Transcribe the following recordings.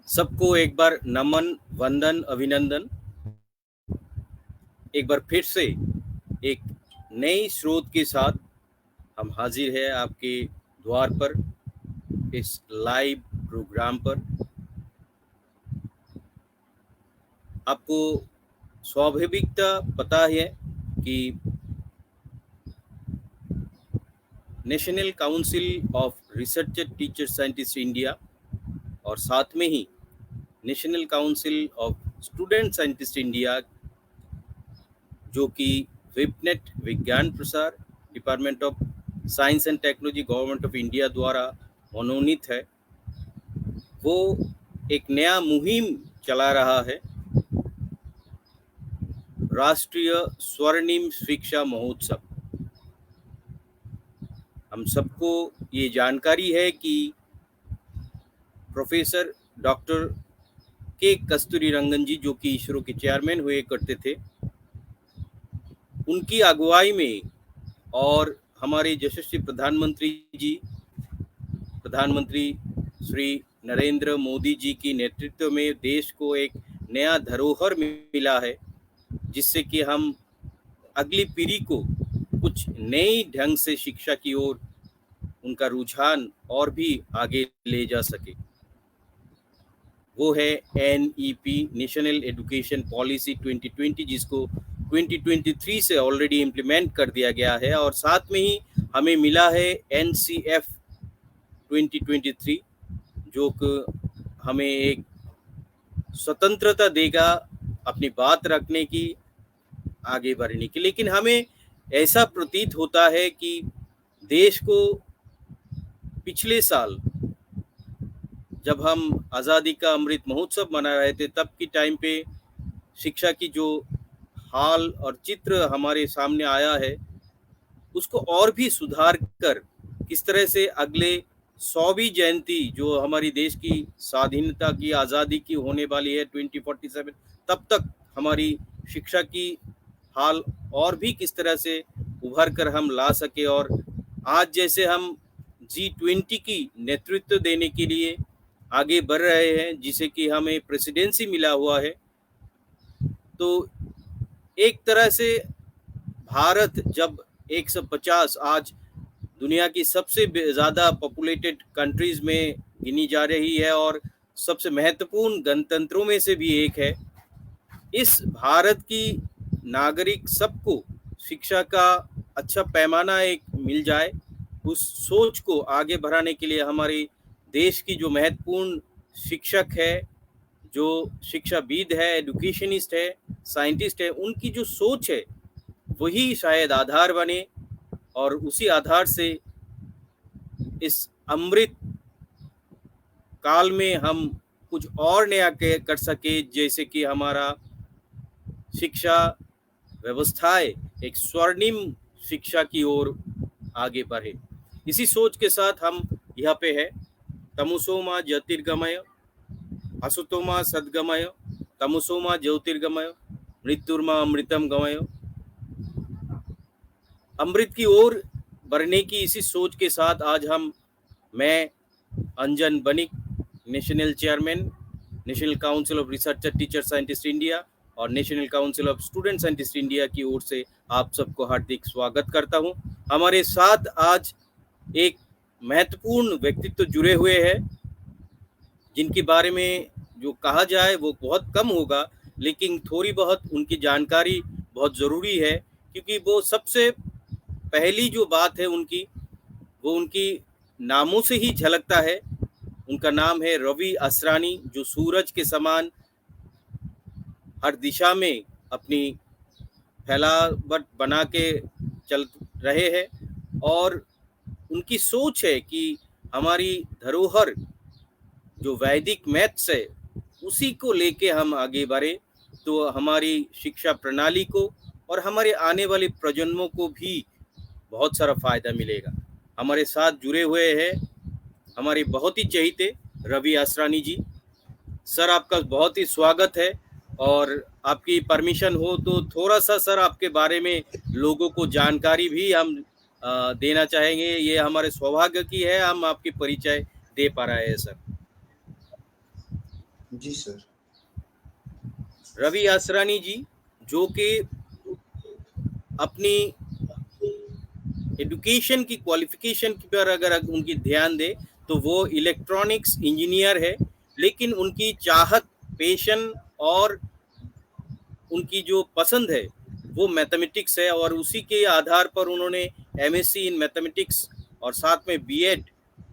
सबको एक बार नमन, वंदन, अभिनंदन। एक बार फिर से एक नई स्रोत के साथ हम हाजिर हैं आपके द्वार पर इस लाइव प्रोग्राम पर। आपको स्वाभाविकता पता है कि national council of research teacher scientist India और साथ में ही national council of student scientist India, जो कि VIPNET Vigyan Prasar department of science and technology government of India द्वारा मनोनीत है, वो एक नया मुहिम चला रहा है, राष्ट्रीय स्वर्णिम शिक्षा महोत्सव। हम सबको ये जानकारी है कि प्रोफेसर डॉक्टर के कस्तूरी रंगन जी, जो कि इसरो के चेयरमैन हुए करते थे, उनकी अगुवाई में और हमारे यशस्वी प्रधानमंत्री श्री नरेंद्र मोदी जी की नेतृत्व में देश को एक नया धरोहर मिला है, जिससे कि हम अगली पीढ़ी को कुछ नई ढंग से शिक्षा की ओर उनका रुझान और भी आगे ले जा सके। वो है NEP, नेशनल एजुकेशन पॉलिसी 2020, जिसको 2023 से ऑलरेडी इम्प्लीमेंट कर दिया गया है, और साथ में ही हमें मिला है NCF 2023, जो कि हमें एक स्वतंत्रता देगा अपनी बात रखने की, आगे बढ़ने की। लेकिन हमें ऐसा प्रतीत होता है कि देश को पिछले साल जब हम आज़ादी का अमृत महोत्सव मना रहे थे, तब की टाइम पे शिक्षा की जो हाल और चित्र हमारे सामने आया है, उसको और भी सुधार कर किस तरह से अगले 100वीं जयंती जो हमारी देश की स्वाधीनता की आज़ादी की होने वाली है 2047, तब तक हमारी शिक्षा की हाल और भी किस तरह से उभर कर हम ला सके। और आज जैसे हम G20 की नेतृत्व देने के लिए आगे बढ़ रहे हैं, जिसे कि हमें प्रेसिडेंसी मिला हुआ है, तो एक तरह से भारत जब 150 आज दुनिया की सबसे ज़्यादा पॉपुलेटेड कंट्रीज में गिनी जा रही है और सबसे महत्वपूर्ण गणतंत्रों में से भी एक है, इस भारत की नागरिक सबको शिक्षा का अच्छा पैमाना एक मिल जाए, उस सोच को आगे बढ़ाने के लिए हमारे देश की जो महत्वपूर्ण शिक्षक है, जो शिक्षाविद है, एडुकेशनिस्ट है, साइंटिस्ट है, उनकी जो सोच है वही शायद आधार बने, और उसी आधार से इस अमृत काल में हम कुछ और नया कर सके, जैसे कि हमारा शिक्षा व्यवस्थाएं एक स्वर्णिम शिक्षा की ओर आगे बढ़े। इसी सोच के साथ हम यहाँ पे है। तमसोमा ज्योतिर्गमय, असुतोमा सद्गमय, तमसोमा ज्योतिर्गमय, मृत्युर्मा अमृतम गमय। अमृत की ओर बढ़ने की इसी सोच के साथ आज मैं Anjan Banik, national chairman, national council of research teacher scientist India और national council of student scientist India की ओर से आप सबको हार्दिक स्वागत करता हूं। हमारे साथ आज एक महत्वपूर्ण व्यक्तित्व जुड़े हुए हैं, जिनके बारे में जो कहा जाए वो बहुत कम होगा, लेकिन थोड़ी बहुत उनकी जानकारी बहुत ज़रूरी है, क्योंकि वो सबसे पहली जो बात है उनकी, वो उनकी नामों से ही झलकता है। उनका नाम है रवि असरानी, जो सूरज के समान हर दिशा में अपनी फैलावट बना के चल रहे हैं, और उनकी सोच है कि हमारी धरोहर जो वैदिक मैथ्स है उसी को लेके हम आगे बढ़े, तो हमारी शिक्षा प्रणाली को और हमारे आने वाले प्रजन्मों को भी बहुत सारा फायदा मिलेगा। हमारे साथ जुड़े हुए हैं हमारे बहुत ही चहेते रवि असरानी जी। सर, आपका बहुत ही स्वागत है, और आपकी परमिशन हो तो थोड़ा सा सर आपके बारे में लोगों को जानकारी भी हम देना चाहेंगे। ये हमारे सौभाग्य की है, हम आपकी परिचय दे पा रहे हैं सर। जी सर। रवि आसरानी जी, जो कि अपनी एजुकेशन की क्वालिफिकेशन पर अगर उनकी ध्यान दे तो वो इलेक्ट्रॉनिक्स इंजीनियर है, लेकिन उनकी चाहत, पैशन और उनकी जो पसंद है वो मैथमेटिक्स है, और उसी के आधार पर उन्होंने एमएससी इन मैथमेटिक्स और साथ में बीएड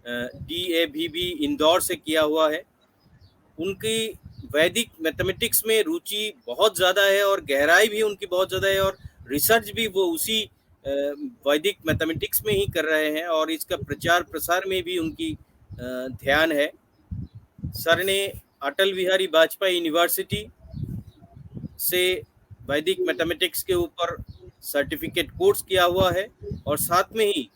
डीएवीबी इंदौर से किया हुआ है। उनकी वैदिक मैथमेटिक्स में रुचि बहुत ज़्यादा है और गहराई भी उनकी बहुत ज़्यादा है, और रिसर्च भी वो उसी वैदिक मैथमेटिक्स में ही कर रहे हैं, और इसका प्रचार प्रसार में भी उनकी ध्यान है। सर ने अटल बिहारी वाजपेयी यूनिवर्सिटी से वैदिक मैथमेटिक्स के ऊपर सर्टिफिकेट कोर्स किया हुआ है, और साथ में ही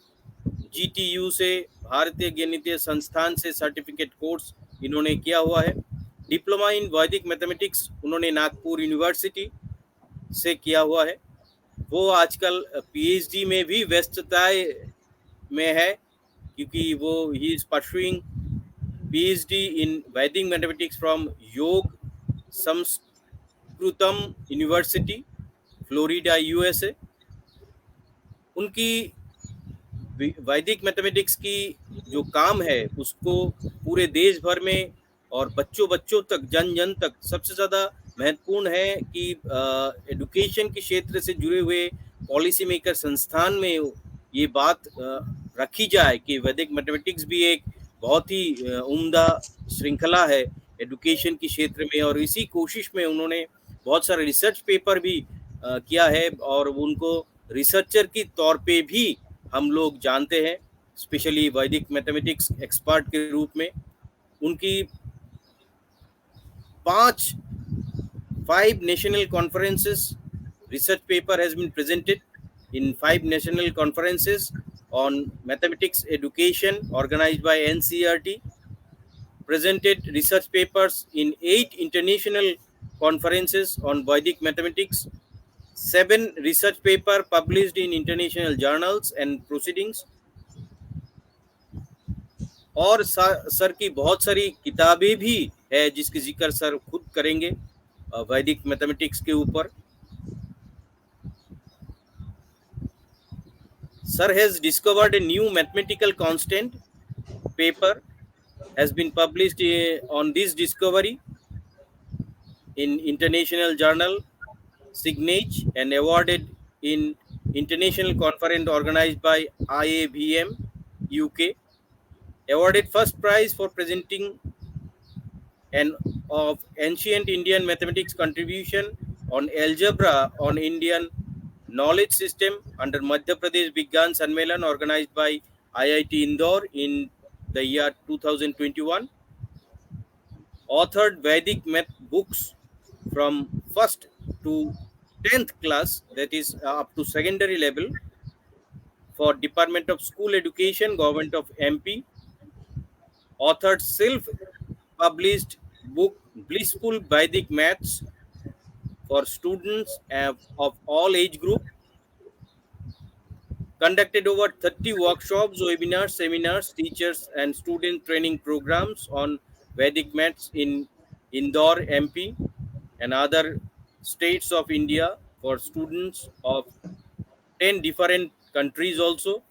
जीटीयू से, भारतीय गणितीय संस्थान से सर्टिफिकेट कोर्स इन्होंने किया हुआ है। डिप्लोमा इन वैदिक मैथमेटिक्स उन्होंने नागपुर यूनिवर्सिटी से किया हुआ है। वो आजकल पीएचडी में भी व्यस्तता में है, क्योंकि वो he is pursuing PhD in Vedic mathematics from योग संस्कृतम यूनिवर्सिटी, फ्लोरिडा, यूएसए। उनकी वैदिक मैथमेटिक्स की जो काम है उसको पूरे देश भर में और बच्चों बच्चों तक, जन जन तक सबसे ज़्यादा महत्वपूर्ण है कि एजुकेशन के क्षेत्र से जुड़े हुए पॉलिसी मेकर संस्थान में ये बात रखी जाए कि वैदिक मैथमेटिक्स भी एक बहुत ही उम्दा श्रृंखला है एजुकेशन के क्षेत्र में, और इसी कोशिश में उन्होंने बहुत सारे रिसर्च पेपर भी किया है, और उनको रिसर्चर की तौर पे भी हम लोग जानते हैं, स्पेशली वैदिक मैथमेटिक्स एक्सपर्ट के रूप में। उनकी पांच 5 national conferences, research paper has been presented in 5 national conferences on mathematics education organized by NCERT, presented research papers in 8 international conferences on Vedic mathematics, 7 research paper published in international journals and proceedings, और sir की बहुत सारी किताबें भी है जिसकी जिक्र sir खुद करेंगे वैदिक मैथमेटिक्स के ऊपर। Sir has discovered a new mathematical constant. Paper has been published on this discovery in international journal Signage and awarded in international conference organized by IAVM UK. Awarded first prize for presenting an of ancient Indian mathematics contribution on algebra on Indian knowledge system under Madhya Pradesh Vigyan Sanmelan organized by IIT Indore in the year 2021. Authored Vedic math books from first to 10th class, that is up to secondary level, for Department of School Education, Government of MP. Authored self-published book Blissful Vedic Maths for students of all age group. Conducted over 30 workshops, webinars, seminars, teachers and student training programs on Vedic maths in Indore, MP and other states of India for students of 10 different countries also.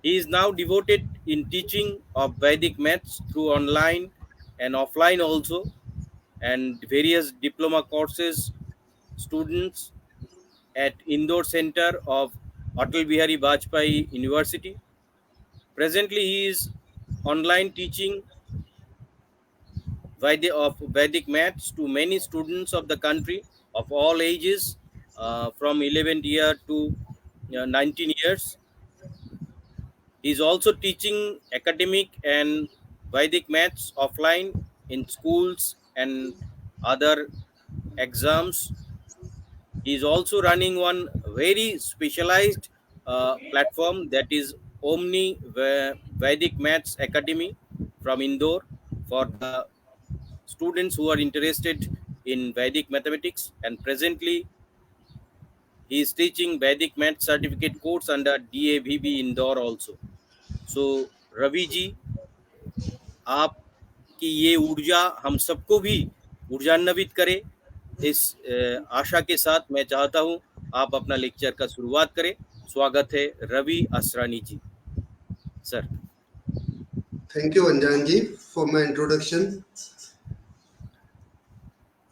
He is now devoted in teaching of Vedic maths through online and offline also, and various diploma courses students at Indore Center of Atal Bihari Vajpayee University. Presently, he is online teaching of Vedic maths to many students of the country of all ages, from 11th year to 19 years. He is also teaching academic and Vedic maths offline in schools and other exams. He is also running one very specialized platform, that is Omni Vedic Maths Academy from Indore, for the students who are interested in Vedic mathematics. And presently, he is teaching Vedic Maths certificate course under DAVB Indore also. So, Ravi ji, आप कि ये ऊर्जा हम सबको भी ऊर्जान्वित करे। इस आशा के साथ मैं चाहता हूँ आप अपना लेक्चर का शुरुआत करें। स्वागत है रवि असरानी जी। Sir. Thank you, Anjan ji, for my introduction.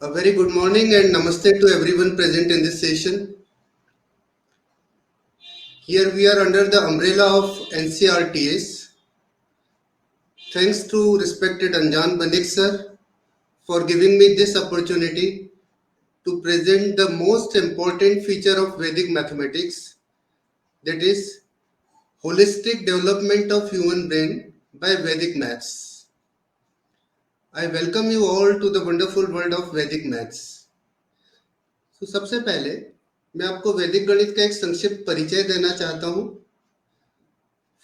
A very good morning and namaste to everyone present in this session. Here we are under the umbrella of NCRTS. Thanks to respected Anjan Banik sir for giving me this opportunity to present the most important feature of Vedic mathematics, that is holistic development of human brain by Vedic maths. I welcome you all to the wonderful world of Vedic maths. तो सबसे पहले मैं आपको वैदिक गणित का एक संक्षिप्त परिचय देना चाहता हूं।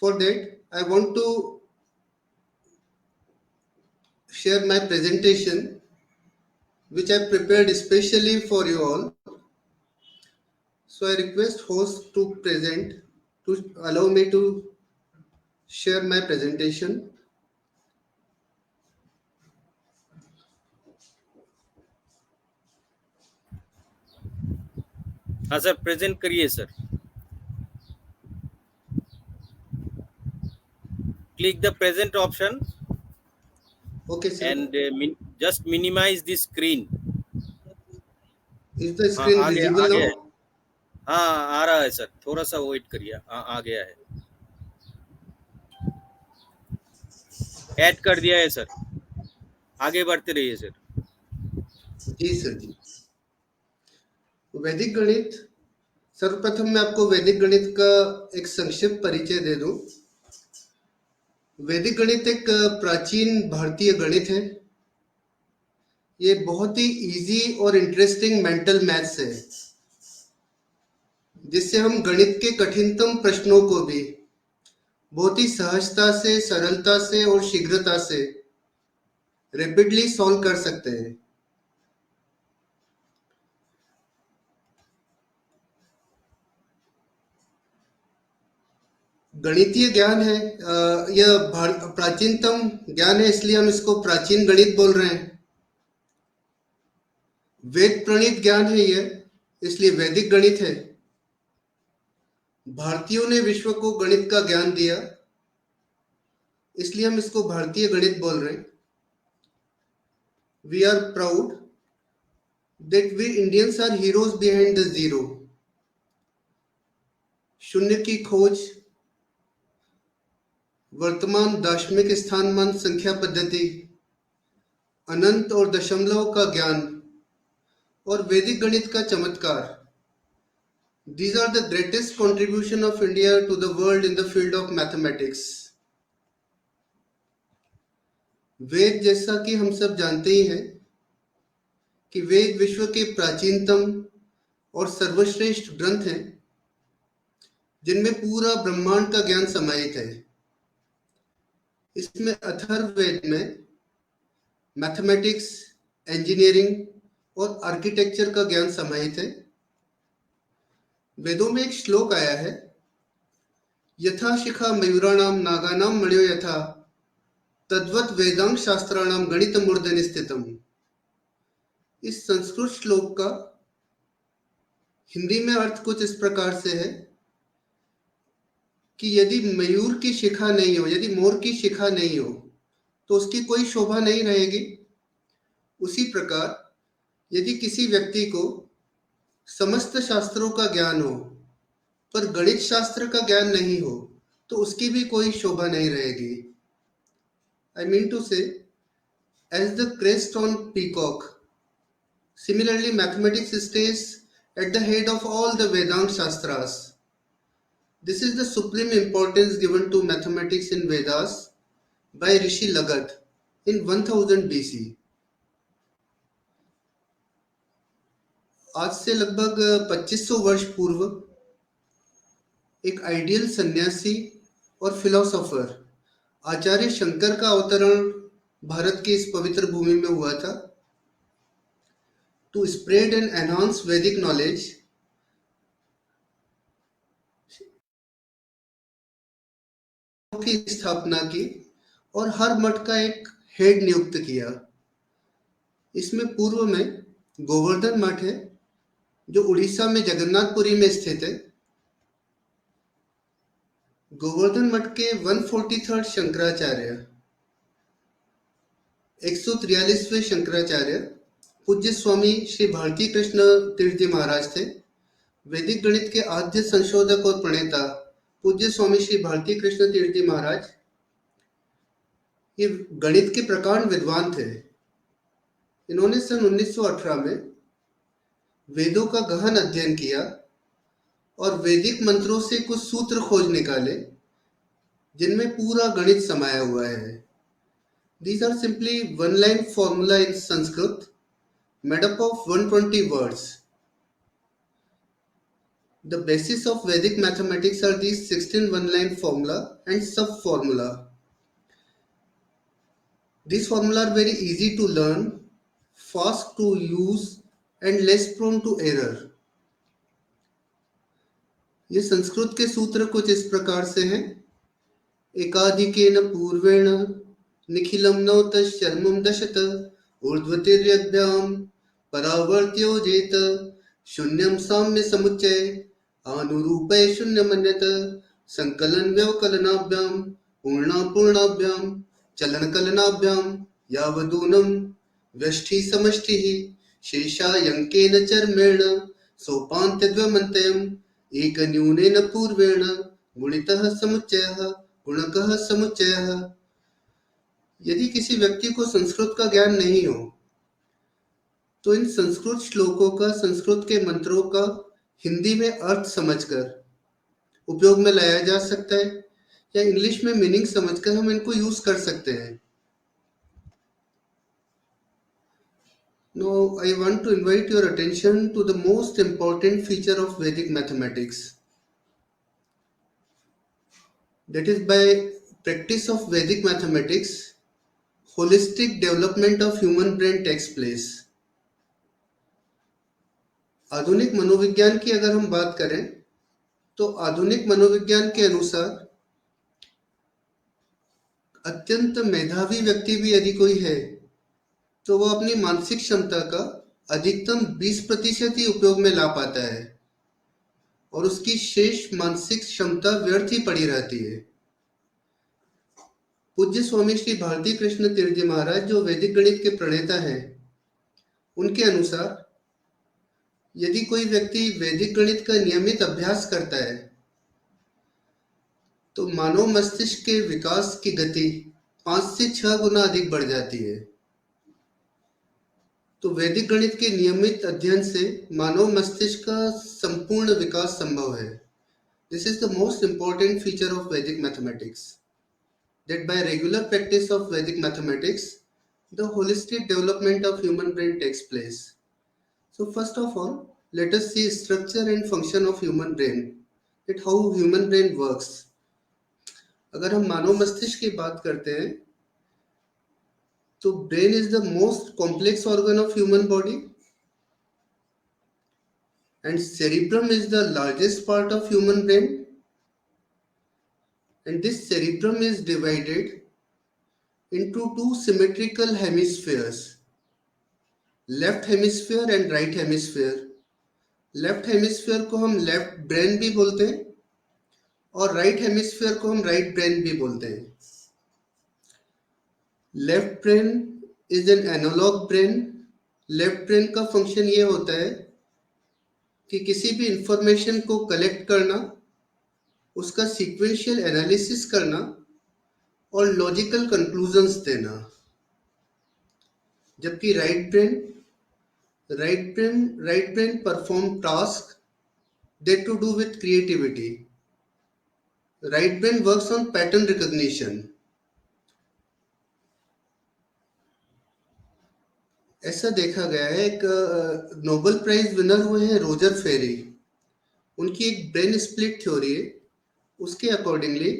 For that I want to share my presentation which I prepared especially for you all. So I request host to allow me to share my presentation. हाँ सर, प्रेजेंट करिए sir. Click the present option. Okay sir. And just minimize the screen. Is the screen visible now? हाँ, आ रहा है sir, थोड़ा सा wait करिए। आ गया है, ऐड कर दिया है सर, आगे बढ़ते रहिए सर। जी सर जी। वैदिक गणित, सर्वप्रथम मैं आपको वैदिक गणित का एक संक्षिप्त परिचय दे दूं। वैदिक गणित एक प्राचीन भारतीय गणित है। ये बहुत ही इजी और इंटरेस्टिंग मेंटल मैथ्स है, जिससे हम गणित के कठिनतम प्रश्नों को भी बहुत ही सहजता से, सरलता से और शीघ्रता से रैपिडली सॉल्व कर सकते हैं। गणितीय ज्ञान है, यह प्राचीनतम ज्ञान है, इसलिए हम इसको प्राचीन गणित बोल रहे हैं। वेद प्रणीत ज्ञान है यह, इसलिए वैदिक गणित है। भारतीयों ने विश्व को गणित का ज्ञान दिया, इसलिए हम इसको भारतीय गणित बोल रहे हैं। We are proud that we Indians are heroes behind the zero. शून्य की खोज, वर्तमान दार्शनिक स्थानमान संख्या पद्धति, अनंत और दशमलव का ज्ञान और वैदिक गणित का चमत्कार, these are the greatest contribution of India to the world in the field of mathematics. वेद, जैसा कि हम सब जानते ही हैं कि वेद विश्व के प्राचीनतम और सर्वश्रेष्ठ ग्रंथ हैं, जिनमें पूरा ब्रह्मांड का ज्ञान समाहित है। इसमें अथर्ववेद में मैथमेटिक्स, इंजीनियरिंग और आर्किटेक्चर का ज्ञान समाहित है। वेदों में एक श्लोक आया है, यथा शिखा मयूराणाम नागानाम मणियो यथा तद्वत वेदांग शास्त्राणाम गणित मूर्धनि स्थितम। इस संस्कृत श्लोक का हिंदी में अर्थ कुछ इस प्रकार से है कि यदि मयूर की शिखा नहीं हो, यदि मोर की शिखा नहीं हो, तो उसकी कोई शोभा नहीं रहेगी। उसी प्रकार यदि किसी व्यक्ति को समस्त शास्त्रों का ज्ञान हो पर गणित शास्त्र का ज्ञान नहीं हो, तो उसकी भी कोई शोभा नहीं रहेगी। I mean to say, as the crest on peacock, similarly mathematics stays at the head of all the Vedanta Shastras. This is the supreme importance given to mathematics in Vedas by Rishi Lagat in 1000 BC. आज से लगभग 2500 वर्ष पूर्व एक ideal सन्यासी और philosopher आचार्य शंकर का अवतरण भारत की इस पवित्र भूमि में हुआ था। टू स्प्रेड एंड एनहांस वैदिक नॉलेज, की स्थापना की और हर मठ का एक हेड नियुक्त किया। इसमें पूर्व में गोवर्धन मठ है जो उड़ीसा में जगन्नाथपुरी में स्थित है। गोवर्धन मठ के 143rd शंकराचार्य, 143वें शंकराचार्य पूज्य स्वामी श्री भारती कृष्ण तीर्थ जी महाराज थे। वैदिक गणित के आद्य संशोधक और प्रणेता पूज्य स्वामी श्री भारती कृष्ण तीर्थ जी महाराज ये गणित के प्रकांड विद्वान थे। इन्होंने सन 1918 में वेदों का गहन अध्ययन किया और वैदिक मंत्रों से कुछ सूत्र खोज निकाले जिनमें पूरा गणित समाया हुआ है। These are simply one-line formula in Sanskrit made up of 120 words. The basis of Vedic mathematics are these 16 one-line formula and sub-formula. These formula are very easy to learn, fast to use and less prone to error. ये संस्कृत के सूत्र कुछ इस प्रकार से हैं। एकाधिकेन पूर्वेण निखिलम नौतः शर्मं दशत ऊर्ध्वतिर्यज्ञाम परावर्त्योजेत शून्यं साम्य समुच्चय अनुरूपय शून्यमन्यत संकलन व्यवकलनाभ्याम पूर्णा पूर्णाभ्याम चलन कलनाभ्याम यावदूनम व्यष्टि समष्टिः शेषायंकेन चर्मेण सोपान्त्यद्वमन्तयम् एकन्यूनेन पूर्वेण गुणितः समुच्चयः गुणकः समुच्चयः। यदि किसी व्यक्ति को संस्कृत का ज्ञान नहीं हो तो इन संस्कृत श्लोकों का, संस्कृत के मंत्रों का हिंदी में अर्थ समझकर उपयोग में लाया जा सकता है या इंग्लिश में मीनिंग समझकर हम इनको यूज कर सकते हैं। Now I want to invite your attention to the most important feature of Vedic mathematics. That is, by practice of Vedic mathematics, holistic development of human brain takes place. आधुनिक मनोविज्ञान की अगर हम बात करें तो आधुनिक मनोविज्ञान के अनुसार अत्यंत मेधावी व्यक्ति भी यदि कोई है तो वह अपनी मानसिक क्षमता का अधिकतम 20% ही उपयोग में ला पाता है और उसकी शेष मानसिक क्षमता व्यर्थ ही पड़ी रहती है। पूज्य स्वामी श्री भारती कृष्ण तीर्थ जी महाराज जो वैदिक गणित के प्रणेता हैं, उनके अनुसार यदि कोई व्यक्ति वैदिक गणित का नियमित अभ्यास करता है तो मानव मस्तिष्क के विकास की गति 5 से 6 गुना अधिक बढ़ जाती है। तो वैदिक गणित के नियमित अध्ययन से मानव मस्तिष्क का संपूर्ण विकास संभव है। This is the most important feature of Vedic mathematics. That by regular practice of Vedic mathematics, the holistic development of human brain takes place. So first of all, let us see structure and function of human brain. That how human brain works. अगर हम मानव मस्तिष्क की बात करते हैं तो brain is the most complex organ of human body and cerebrum is the largest part of human brain, and this cerebrum is divided into two symmetrical hemispheres, left hemisphere and right hemisphere. Left hemisphere को हम left brain भी बोलते हैं और right hemisphere को हम right brain भी बोलते हैं। Left brain is an analogue brain. Left brain का फंक्शन ये होता है कि किसी भी इंफॉर्मेशन को कलेक्ट करना, उसका सीक्वेंशियल एनालिसिस करना और लॉजिकल कंक्लूजन्स देना। जबकि right brain perform tasks that to do with creativity. Right brain works on pattern recognition. ऐसा देखा गया है, एक नोबेल प्राइज विनर हुए हैं रोजर फेरी, उनकी एक ब्रेन स्प्लिट थ्योरी है। उसके accordingly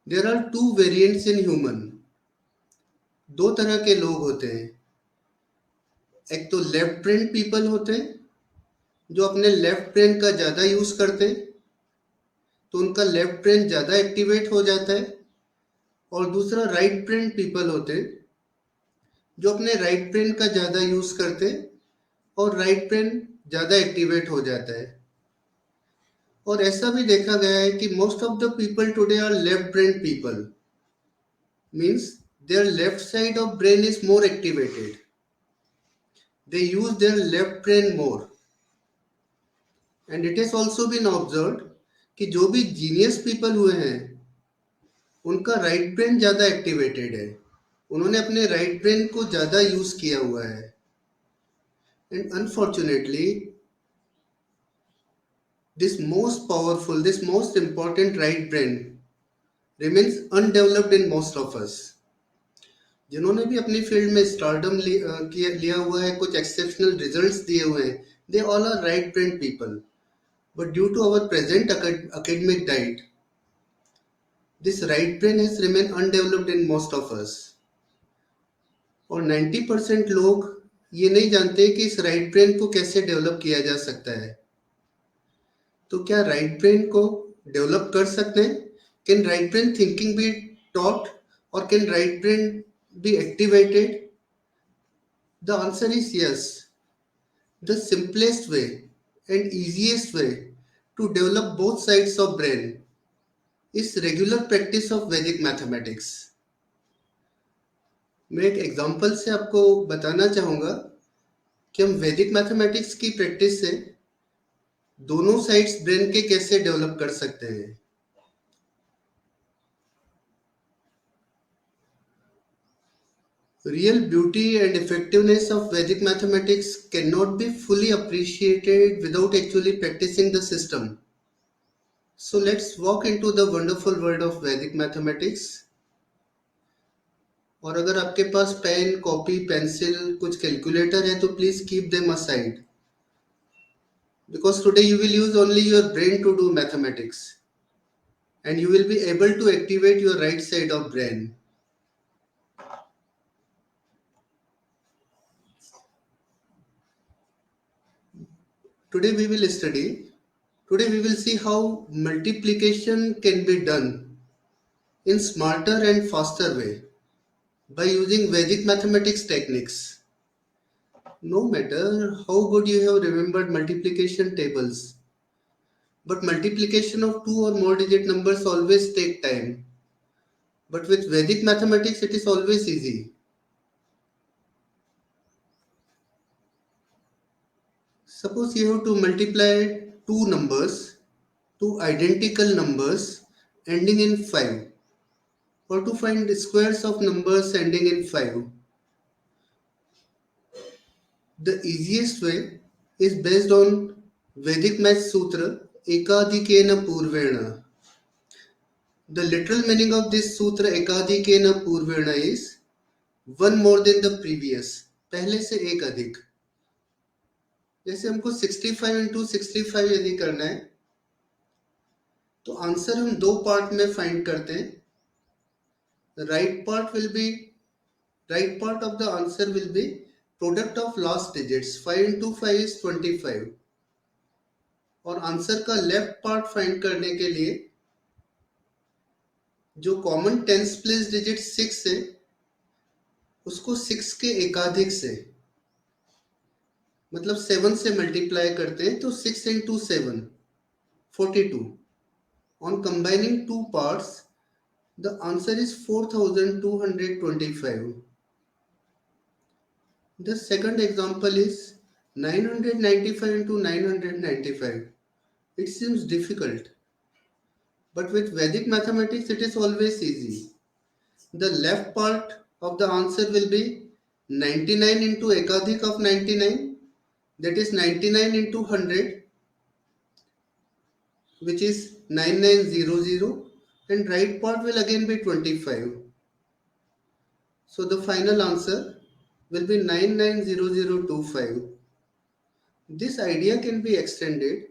there are 2 variants in human. 2 तरह के लोग होते हैं। एक तो लेफ्ट ब्रेन पीपल होते हैं जो अपने लेफ्ट ब्रेन का ज़्यादा यूज़ करते हैं, तो उनका लेफ्ट ब्रेन ज़्यादा एक्टिवेट हो जाता है। और दूसरा राइट ब्रेन पीपल होते हैं जो अपने राइट ब्रेन का ज़्यादा यूज़ करते हैं और राइट ब्रेन ज़्यादा एक्टिवेट हो जाता है। और ऐसा भी देखा गया है कि most of the people today are left brain people, means their left side of brain is more activated. They use their left brain more. And it has also been observed कि जो भी जीनियस पीपल हुए हैं उनका right brain ज़्यादा activated है, उन्होंने अपने राइट ब्रेन को ज़्यादा यूज़ किया हुआ है। And unfortunately this most powerful, this most important right brain remains undeveloped in most of us. जिन्होंने भी अपनी फील्ड में स्टारडम लिया हुआ है, कुछ एक्सेप्शनल रिजल्ट्स दिए हुए हैं, they all are right brain people, but due to our present academic diet, this right brain has remained undeveloped in most of us. और 90% लोग ये नहीं जानते कि इस राइट ब्रेन को कैसे डेवलप किया जा सकता है। तो क्या राइट ब्रेन को डेवलप कर सकते हैं? Can right brain thinking be taught और can right brain be activated? The answer is yes. The simplest way and easiest way to develop both sides of brain is regular practice of Vedic mathematics. मैं एक example से आपको बताना चाहूँगा कि हम वैदिक मैथमेटिक्स की प्रैक्टिस से दोनों साइड्स ब्रेन के कैसे डेवलप कर सकते हैं। Real beauty and effectiveness of Vedic mathematics cannot be fully appreciated without actually practicing the system. So let's walk into the wonderful world of Vedic mathematics. और अगर आपके पास पेन, कॉपी, पेंसिल, कुछ calculator है तो please keep them aside, because today you will use only your brain to do mathematics and you will be able to activate your right side of brain. Today we will see how multiplication can be done in smarter and faster way by using Vedic mathematics techniques. No matter how good you have remembered multiplication tables, but multiplication of two or more digit numbers always take time. But with Vedic mathematics, it is always easy. Suppose you have to multiply two numbers, two identical numbers ending in 5, or to find squares of numbers ending in 5. The easiest way is based on Vedic math sutra Ekadikena Purvena. The literal meaning of this sutra Ekadikena Purvena is one more than the previous, पहले से एक अधिक। जैसे हमको 65 into 65 यदि करना है तो आंसर हम दो पार्ट में फाइंड करते हैं। Right part of the answer will be product of last digits, 5 into 5 is 25, और आंसर का लेफ्ट पार्ट फाइंड करने के लिए जो कॉमन टेंस प्लेस डिजिट 6 है उसको 6 के एकाधिक से, मतलब 7 से मल्टीप्लाई करते हैं तो 6 into 7 42. On combining two parts, the answer is 4225. The second example is 995 into 995. It seems difficult, but with Vedic mathematics it is always easy. The left part of the answer will be 99 into ekadhik of 99, that is 99 into 100, which is 9900, and right part will again be 25. So the final answer will be 990025. This idea can be extended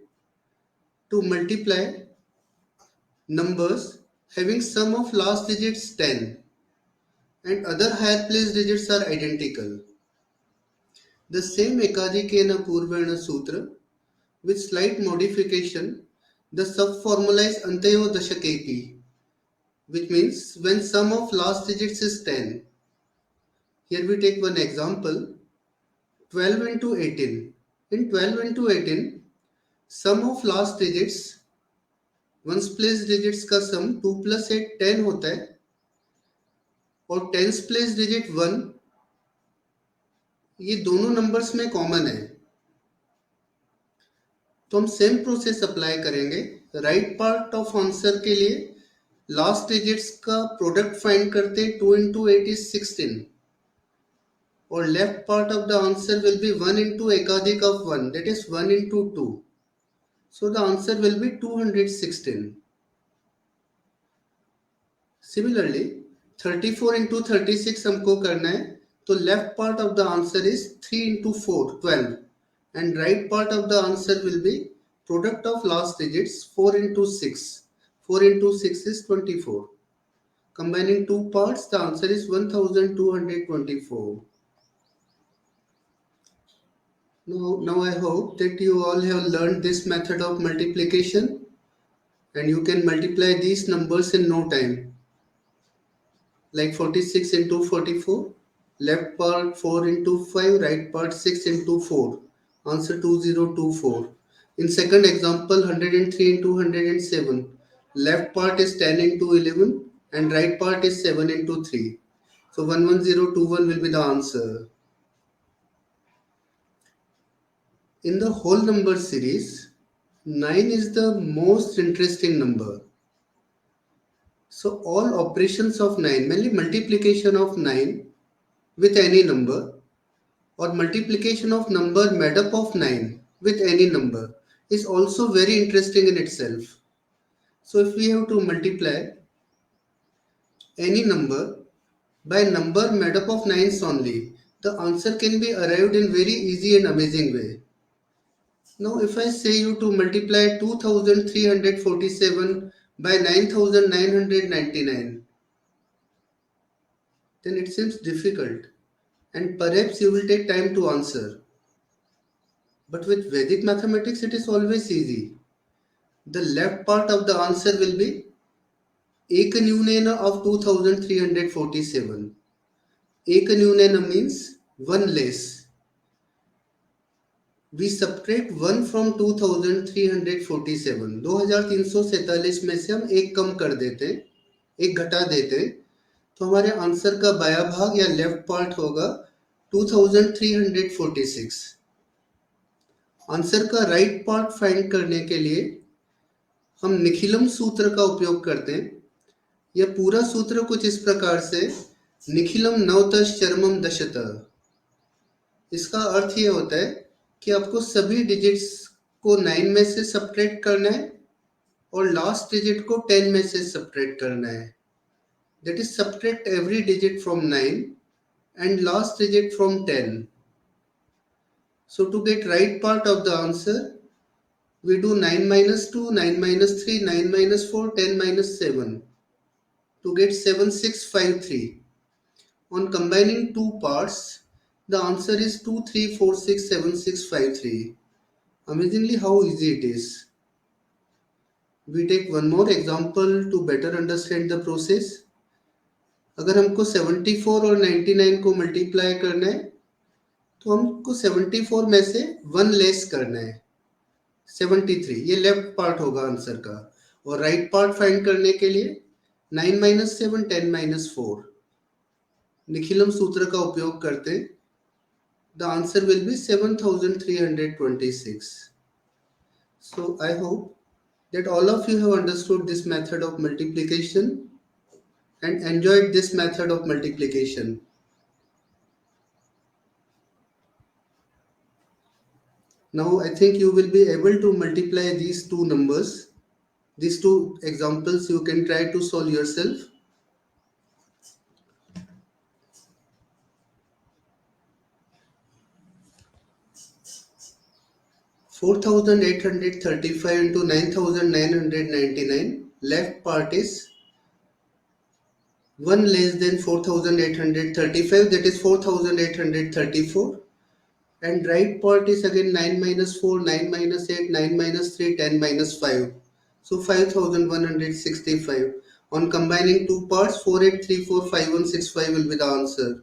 to multiply numbers having sum of last digits 10 and other higher place digits are identical. The same Ekadikena Purvena Sutra with slight modification, the sub-formula is Antayo Dashakepi, which means when sum of last digits is 10, Here we take one example, 12 into 18. In 12 into 18, sum of last digits, ones place digits का sum 2 plus 8 10 होता है और tens place digit 1, ये दोनों numbers में common है। तो हम सेम प्रोसेस अप्लाई करेंगे। राइट पार्ट ऑफ आंसर के लिए लास्ट डिजिट्स का प्रोडक्ट फाइंड करते 2 into 8 is 16 और left part of the answer will be 1 into एकाधिक of 1, that is 1 into 2. So the answer will be 216. Similarly, 34 into 36 हमको करना है, तो left part of the answer is 3 into 4 12 and right part of the answer will be product of last digits 4 into 6. 4 into 6 is 24. Combining two parts, the answer is 1224. Now I hope that you all have learned this method of multiplication and you can multiply these numbers in no time. Like 46 into 44, left part 4 into 5, right part 6 into 4. Answer 2024. In second example, 103 into 107. Left part is 10 into 11 and right part is 7 into 3. So 11021 will be the answer. In the whole number series, 9 is the most interesting number. So all operations of 9, mainly multiplication of 9 with any number or multiplication of number made up of 9 with any number is also very interesting in itself. So if we have to multiply any number by number made up of 9s only, the answer can be arrived in very easy and amazing way. Now if I say you to multiply 2347 by 9999, then it seems difficult and perhaps you will take time to answer. But with Vedic mathematics it is always easy. The left part of the answer will be Ekanyunena of 2347. Ekanyunena means one less. We subtract 1 from 2347. 2347 में से हम एक कम कर देते हैं, एक घटा देते हैं, तो हमारे आंसर का बाया भाग या लेफ्ट पार्ट होगा 2346. आंसर का राइट पार्ट फाइंड करने के लिए हम निखिलम सूत्र का उपयोग करते हैं। यह पूरा सूत्र कुछ इस प्रकार से, निखिलम नवतश चरमम दशत। इसका अर्थ यह होता है कि आपको सभी डिजिट्स को 9 में से सब्ट्रैक्ट करना है और लास्ट डिजिट को 10 में से सब्ट्रैक्ट करना है। That is, subtract every digit from 9 and last digit from 10. So to get right part of the answer, we do 9 minus 2, 9 minus 3, 9 minus 4, 10 minus 7 to get 7653. On combining two parts, the answer is 23467653. Amazingly how easy it is. We take one more example to better understand the process. अगर हमको 74 और 99 को multiply करना है तो हमको 74 में से 1 लेस करना है, 73। ये लेफ्ट पार्ट होगा आंसर का। और राइट पार्ट फाइंड करने के लिए 9 minus 7, 10 minus 4 निखिलम सूत्र का उपयोग करते हैं। The answer will be 7326. So I hope that all of you have understood this method of multiplication and enjoyed this method of multiplication. Now I think you will be able to multiply these two numbers. These two examples you can try to solve yourself. (4,835) into 9,999. Left part is 1 less than 4,835, that is 4,834. And right part is again 9 minus 4, 9 minus 8, 9 minus 3, 10 minus 5. So 5,165. On combining two parts, 48345165 will be the answer.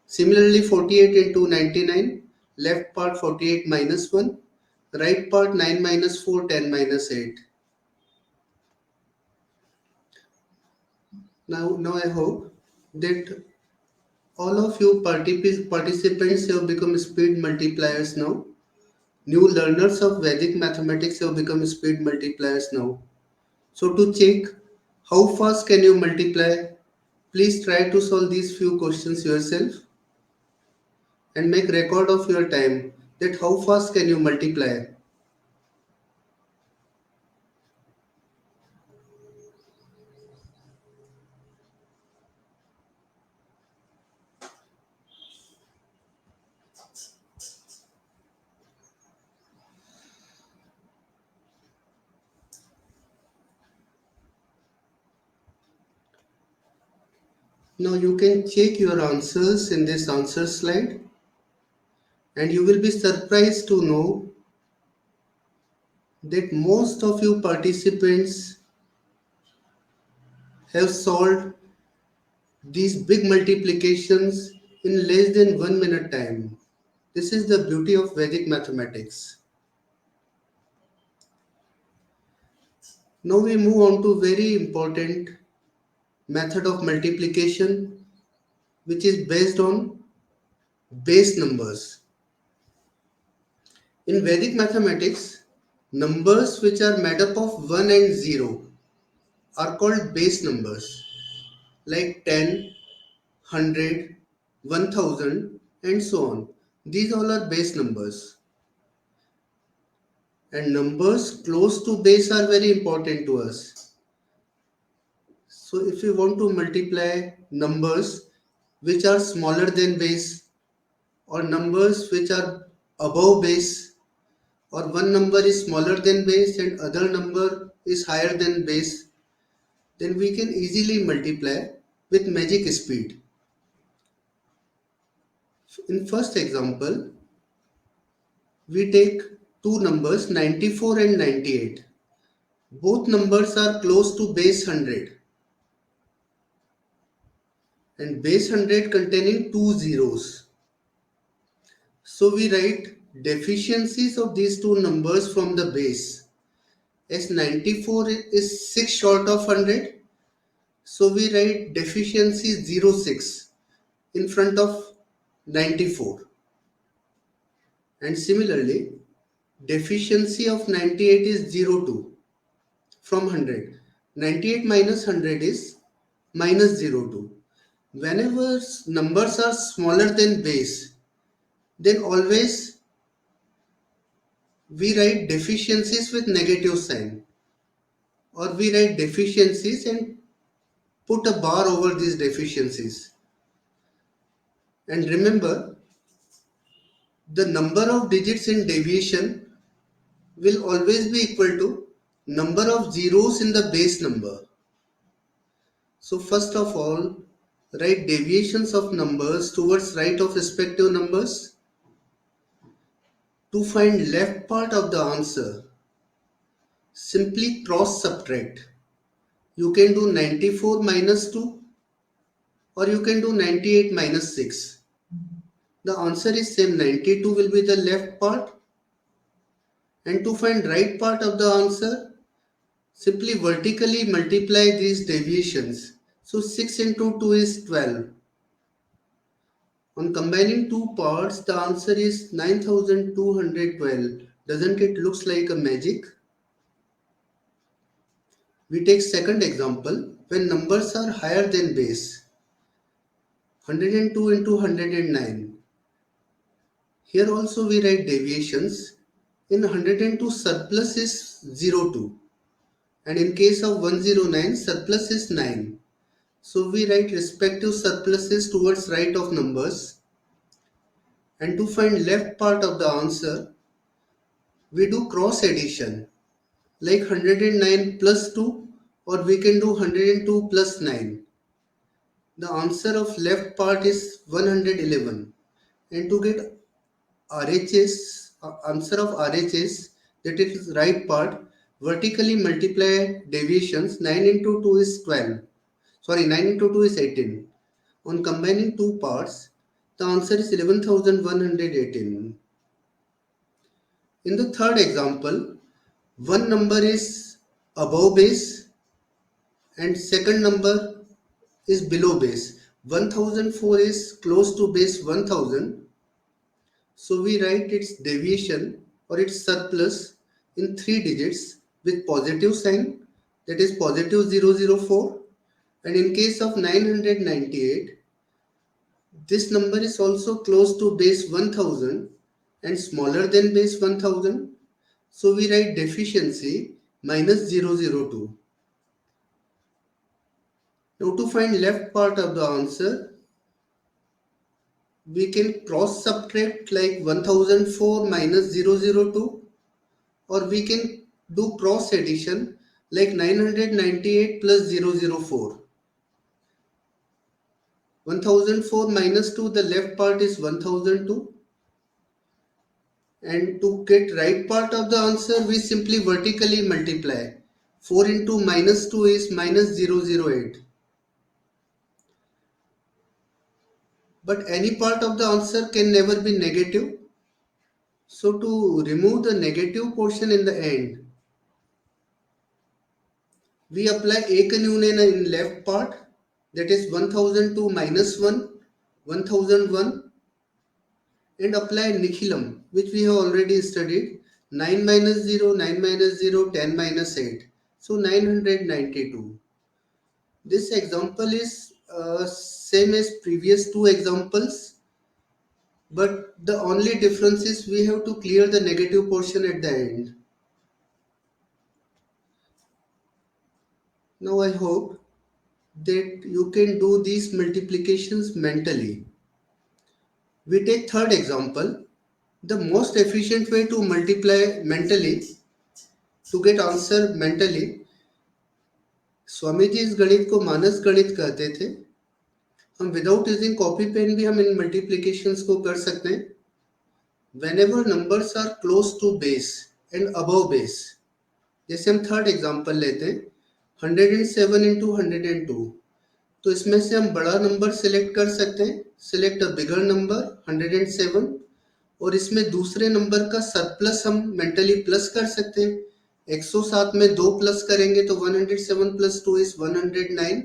Similarly, 48 into 99, left part 48 minus 1, right part 9 minus 4, 10 minus 8. Now I hope that all of you participants have become speed multipliers now. New learners of Vedic mathematics have become speed multipliers now. So to check how fast can you multiply, please try to solve these few questions yourself and make record of your time that how fast can you multiply. Now you can check your answers in this answer slide and you will be surprised to know that most of you participants have solved these big multiplications in less than 1 minute time. This is the beauty of Vedic mathematics. Now we move on to very important method of multiplication which is based on base numbers. In Vedic mathematics, numbers which are made up of 1 and 0 are called base numbers like 10, 100, 1000 and so on. These all are base numbers. And numbers close to base are very important to us. So if we want to multiply numbers which are smaller than base or numbers which are above base or one number is smaller than base and other number is higher than base, then we can easily multiply with magic speed. In first example, we take two numbers 94 and 98. Both numbers are close to base 100 and base 100 containing two zeros. So we write deficiencies of these two numbers from the base. As 94 is 6 short of 100, so we write deficiency 06 in front of 94. And similarly, deficiency of 98 is 02 from 100. 98 minus 100 is minus 02. Whenever numbers are smaller than base, then always we write deficiencies with negative sign, or we write deficiencies and put a bar over these deficiencies. And remember, the number of digits in deviation will always be equal to number of zeros in the base number. So first of all, write deviations of numbers towards right of respective numbers. To find left part of the answer, simply cross subtract. You can do 94 minus 2 or you can do 98 minus 6. The answer is same, 92 will be the left part. And to find right part of the answer, simply vertically multiply these deviations. So 6 into 2 is 12. On combining two parts, the answer is 9212. Doesn't it looks like a magic? We take second example when numbers are higher than base. 102 into 109. Here also we write deviations. In 102 surplus is 02 and in case of 109 surplus is 9. So we write respective surpluses towards right of numbers, and to find left part of the answer we do cross addition like 109 plus 2 or we can do 102 plus 9. The answer of left part is 111, and to get RHS, answer of RHS, that is right part, vertically multiply deviations. 9 into 2 is 12. Sorry, 9 into 2 is 18. On combining two parts, The answer is 11,118. In the third example, one number is above base and second number is below base. 1004 is close to base 1000. So we write its deviation or its surplus in 3 digits with positive sign, that is positive 004. And in case of 998, this number is also close to base 1000 and smaller than base 1000. So we write deficiency minus 002. Now to find left part of the answer, we can cross subtract like 1004 minus 002, or we can do cross addition like 998 plus 004. 1004 minus 2, the left part is 1002. And to get right part of the answer, we simply vertically multiply. 4 into minus 2 is minus 008. But any part of the answer can never be negative. So to remove the negative portion in the end, we apply Eka-Neunena in left part, that is 1002 minus 1, 1001, and apply Nihilum, which we have already studied, 9 minus 0, 9 minus 0, 10 minus 8. So 992. This example is same as previous two examples, but the only difference is we have to clear the negative portion at the end. Now I hope that you can do these multiplications mentally. We take third example. The most efficient way to multiply mentally, to get answer mentally, Swami ji इस गणित को मानस गणित कहते थे. हम without using copy pen भी हम इन multiplications को कर सकते हैं. Whenever numbers are close to base and above base, जैसे हम थर्ड एग्जांपल लेते हैं 107 into 102, तो इसमें से हम बड़ा नंबर सिलेक्ट कर सकते हैं. सिलेक्ट अ बिगर नंबर 107, और इसमें दूसरे नंबर का सरप्लस हम मेंटली प्लस कर सकते हैं. 107 में 2 प्लस करेंगे तो 107 प्लस 2 इज 109,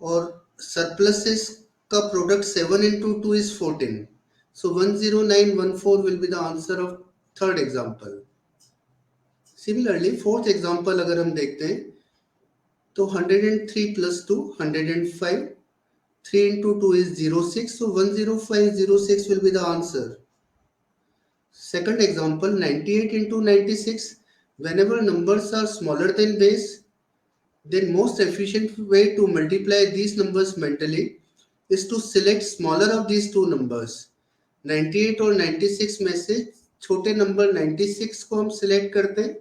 और सरप्लसेस का product 7 into 2 is 14. So 10914 will be the answer of third example. Similarly, fourth example अगर हम देखते हैं तो 103 plus 2 105. 3 into 2 is 06. So 10506 will be the answer. Second example, 98 into 96. Whenever numbers are smaller than base, then most efficient way to multiply these numbers mentally is to select smaller of these two numbers. 98 और 96 में से छोटे number 96 को हम select करते हैं,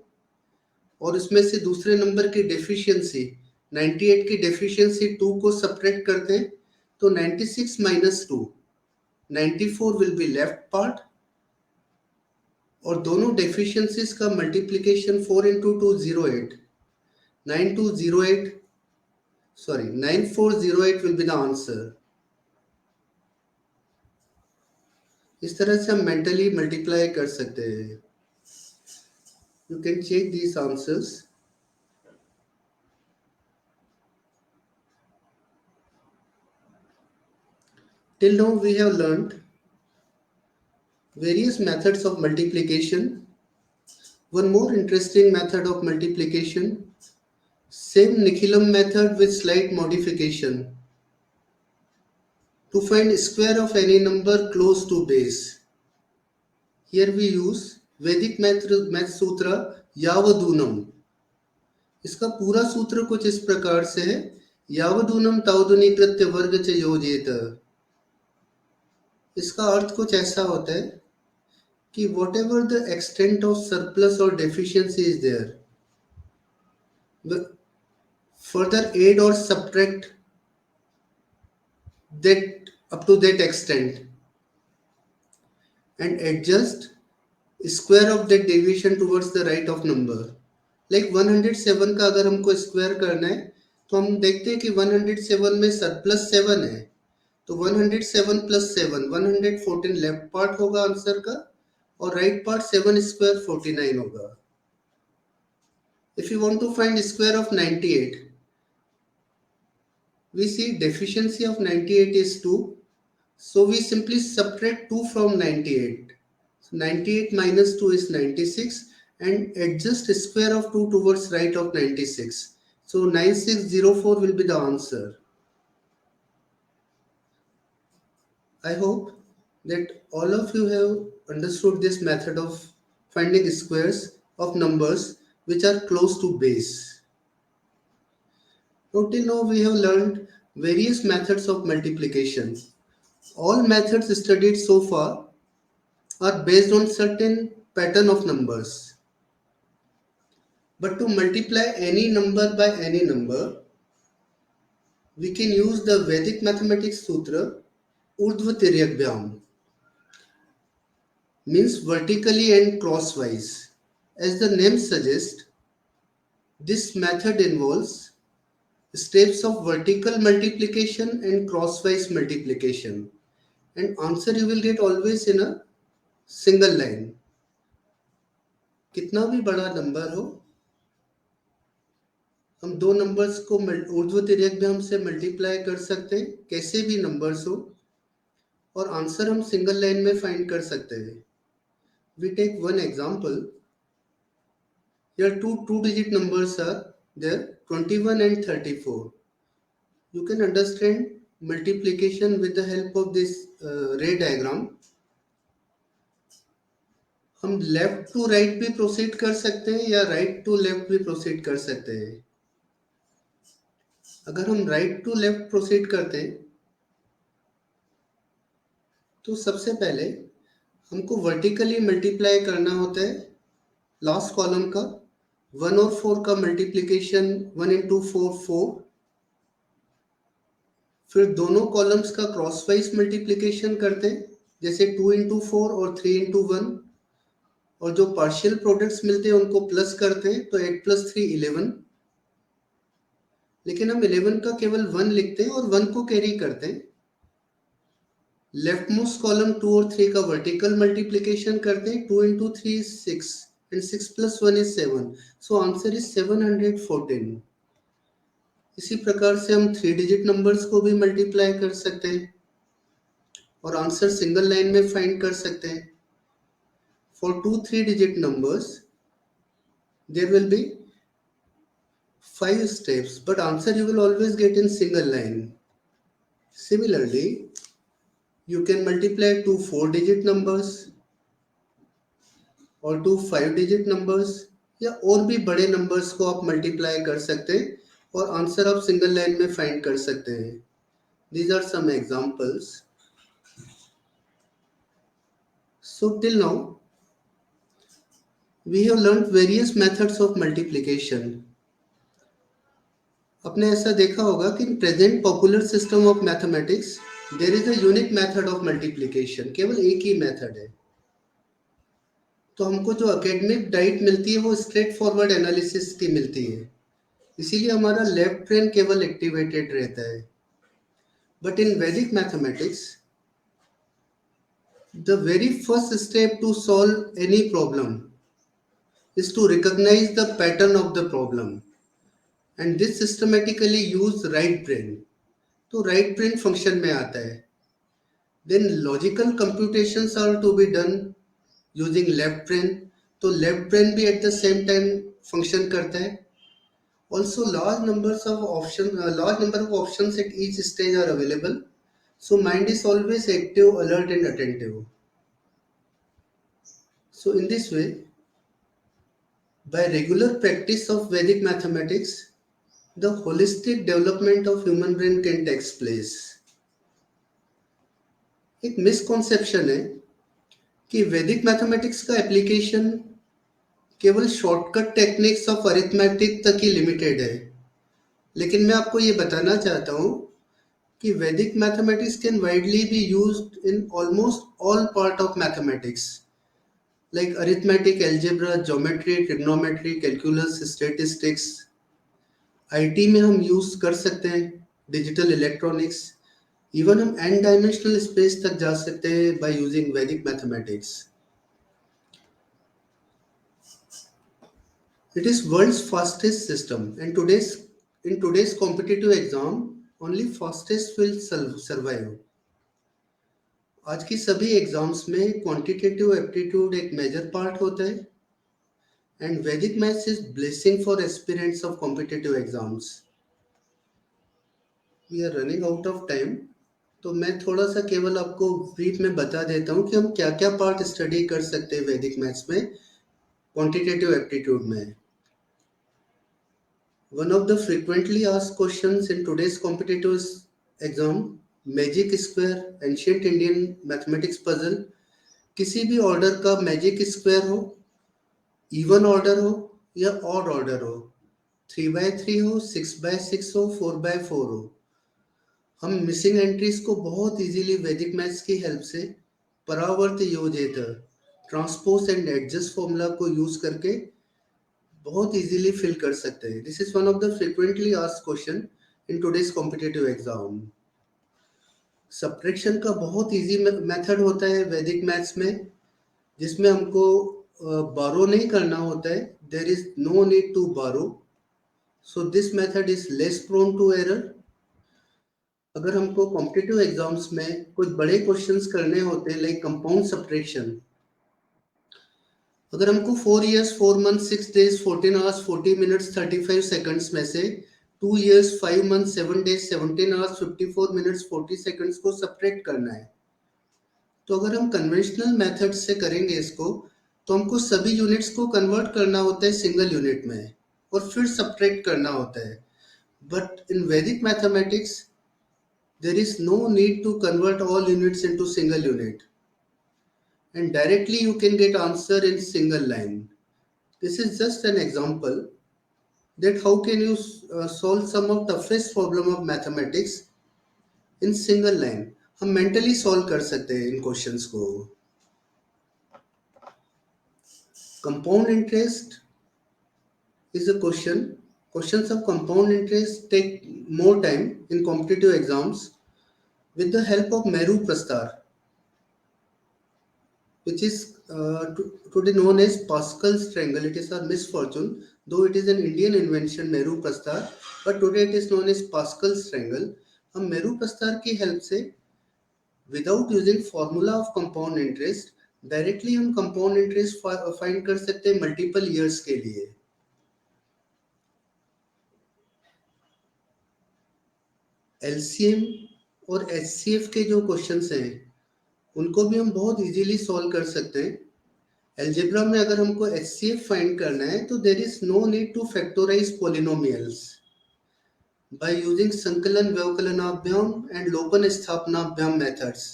और उसमें से दूसरे नंबर की डेफिशिएंसी 98 की डेफिशिएंसी 2 को सब्ट्रैक्ट करते हैं. तो 96 minus 2, 94 will be left part, और दोनों डेफिशिएंसीज का multiplication 4 into 2 08. 9408 will be the answer. इस तरह से हम मेंटली मल्टीप्लाई कर सकते हैं. You can check these answers. Till now we have learned various methods of multiplication. One more interesting method of multiplication, same Nihilum method with slight modification. To find square of any number close to base, here we use वैदिक math सूत्र यावदूनम. इसका पूरा सूत्र कुछ इस प्रकार से है, यावदूनम तावदुनीकृत्य वर्ग च योजयेत. इसका अर्थ कुछ ऐसा होता है कि whatever the extent of surplus or deficiency is there, further add or subtract that up to that extent and adjust square of that deviation towards the right of number. Like 107 का अगर हमको स्क्वायर करना है तो हम देखते हैं कि 107 में सरप्लस 7 है, तो 107 प्लस 7 114 लेफ्ट पार्ट होगा आंसर का, और राइट पार्ट 7 स्क्वायर 49 होगा. If you want to find square of 98, we see deficiency of 98 is 2. So we simply subtract 2 from 98. So 98 minus 2 is 96, and adjust square of 2 towards right of 96. So 9604 will be the answer. I hope that all of you have understood this method of finding squares of numbers which are close to base. Till now we have learned various methods of multiplication. All methods studied so far are based on certain pattern of numbers. But to multiply any number by any number, we can use the Vedic mathematics sutra Urdhva Tiryak Vyam, means vertically and crosswise. As the name suggests, this method involves steps of vertical multiplication and crosswise multiplication, and answer you will get always in a single line. कितना भी बड़ा number हो, हम दो numbers को ऊर्ध्व तिर्यक व्यम से multiply कर सकते हैं, कैसे भी नंबर्स हो, और आंसर हम सिंगल लाइन में फाइंड कर सकते हैं. We take one example. Here two digit numbers are there, 21 and 34. You can understand multiplication with the help of this ray diagram. हम लेफ्ट टू राइट भी प्रोसीड कर सकते हैं या राइट टू लेफ्ट भी प्रोसीड कर सकते हैं. अगर हम राइट टू लेफ्ट प्रोसीड करते हैं तो सबसे पहले हमको वर्टिकली मल्टीप्लाई करना होता है लास्ट कॉलम का. 1 और 4 का मल्टीप्लिकेशन 1 इंटू 4 4. फिर दोनों कॉलम्स का क्रॉसवाइज मल्टीप्लिकेशन करते हैं, जैसे 2 इंटू 4 और 3 इंटू 1, और जो पार्शियल प्रोडक्ट्स मिलते हैं उनको प्लस करते हैं, तो 8 प्लस 3 11. लेकिन हम 11 का केवल 1 लिखते हैं और 1 को कैरी करते हैं. लेफ्ट मोस्ट कॉलम 2 और 3 का वर्टिकल मल्टीप्लिकेशन करते हैं. 2 into 3 is 6 and 6 plus 1 is 7. So answer is 714. इसी प्रकार से हम 3 डिजिट नंबर्स को भी मल्टीप्लाई कर सकते हैं और आंसर सिंगल लाइन में फाइंड कर सकते हैं. For 2 3 digit numbers there will be 5 steps, but answer you will always get in single line. Similarly, you can multiply 2 4 digit numbers और 2 5 digit numbers, या और भी बड़े नंबर्स को आप मल्टीप्लाई कर सकते हैं और आंसर आप सिंगल लाइन में फाइंड कर सकते हैं. These are some examples. So till now we have learned various methods of multiplication. आपने ऐसा देखा होगा कि in present popular system of mathematics there is a unique method of multiplication. केवल एक ही मेथड है. तो हमको जो एकेडमिक डाइट मिलती है वो स्ट्रेट फॉरवर्ड एनालिसिस की मिलती है, इसीलिए हमारा लेफ्ट ब्रेन केवल एक्टिवेटेड रहता है. But in Vedic mathematics the very first step to solve any problem is to recognize the pattern of the problem, and this systematically use right brain. तो right brain function में आता है. Then logical computations are to be done using left brain. तो left brain भी at the same time function करता है. Also large number of options at each stage are available. So mind is always active, alert and attentive. So in this way, by regular practice of Vedic mathematics, the holistic development of human brain can take place. एक misconception है कि वैदिक mathematics का application केवल shortcut techniques of arithmetic तक ही limited है. लेकिन मैं आपको ये बताना चाहता हूँ कि वैदिक mathematics can widely be used in almost all part of mathematics, like arithmetic, algebra, geometry, trigonometry, calculus, statistics. IT में हम यूज कर सकते हैं डिजिटल इलेक्ट्रॉनिक्स, इवन हम n डायमेंशनल स्पेस तक जा सकते हैं बाय यूजिंग वैदिक mathematics. It is world's fastest system, and in today's competitive exam, only fastest will survive. आज की सभी एग्जाम्स में क्वांटिटेटिव एप्टीट्यूड एक मेजर पार्ट होता है, and Vedic maths is blessing for aspirants of competitive exams. We are running out of time, तो मैं थोड़ा सा केवल आपको ब्रीफ में बता देता हूँ कि हम क्या क्या पार्ट स्टडी कर सकते हैं वैदिक मैथ्स में क्वांटिटेटिव एप्टीट्यूड में. One of the frequently asked questions in today's competitive exam, magic square, ancient Indian mathematics puzzle. किसी भी ऑर्डर का मैजिक स्क्वायर हो, इवन ऑर्डर हो या ऑड ऑर्डर हो, 3x3 हो, 6x6 हो, 4x4 हो, हम मिसिंग एंट्रीज को बहुत इजीली वैदिक मैथ्स की हेल्प से परावर्त योजयित ट्रांसपोज एंड एडजस्ट फॉर्मूला को यूज करके बहुत इजीली फिल कर सकते हैं. This is one of the frequently asked question in today's competitive exam. Subtraction का बहुत इजी मेथड होता है वैदिक मैथ्स में, जिसमें हमको बारो नहीं करना होता है. There is no need to borrow, so this method is less prone to error. अगर हमको कॉम्पिटिटिव एग्जाम्स में कुछ बड़े क्वेश्चंस करने होते हैं लाइक कंपाउंड सब्ट्रैक्शन, अगर हमको 4 years 4 months 6 days 14 hours 40 minutes 35 seconds में से 2 years 5 months 7 days 17 hours 54 minutes 40 seconds को सब्ट्रैक्ट करना है, तो अगर हम कन्वेंशनल मेथड से करेंगे इसको, तो हमको सभी यूनिट्स को कन्वर्ट करना होता है सिंगल यूनिट में और फिर सब्ट्रैक्ट करना होता है. But in Vedic mathematics there is no need to convert all units into single unit, and directly you can get answer in single line. This is just an example that how can you solve some of toughest problem of mathematics in single line. हम mentally solve कर सकते हैं इन questions को. Compound interest is a question. Questions of compound interest take more time in competitive exams. With the help of Meru Prastar, which is today known as Pascal's triangle. It is our misfortune, though it is an Indian invention, Meru Prastar, but today it is known as Pascal's triangle. हम Meru Prastar की help से without using formula of compound interest directly हम compound interest find कर सकते हैं multiple years के लिए. LCM और HCF के जो क्वेश्चंस हैं उनको भी हम बहुत इजीली सॉल्व कर सकते हैं. अलजेब्रा में अगर हमको HCF फाइंड करना है तो there is no need to factorize polynomials. By using संकलन व्यवकलनाभ्याम एंड लोपन स्थापनाभ्याम methods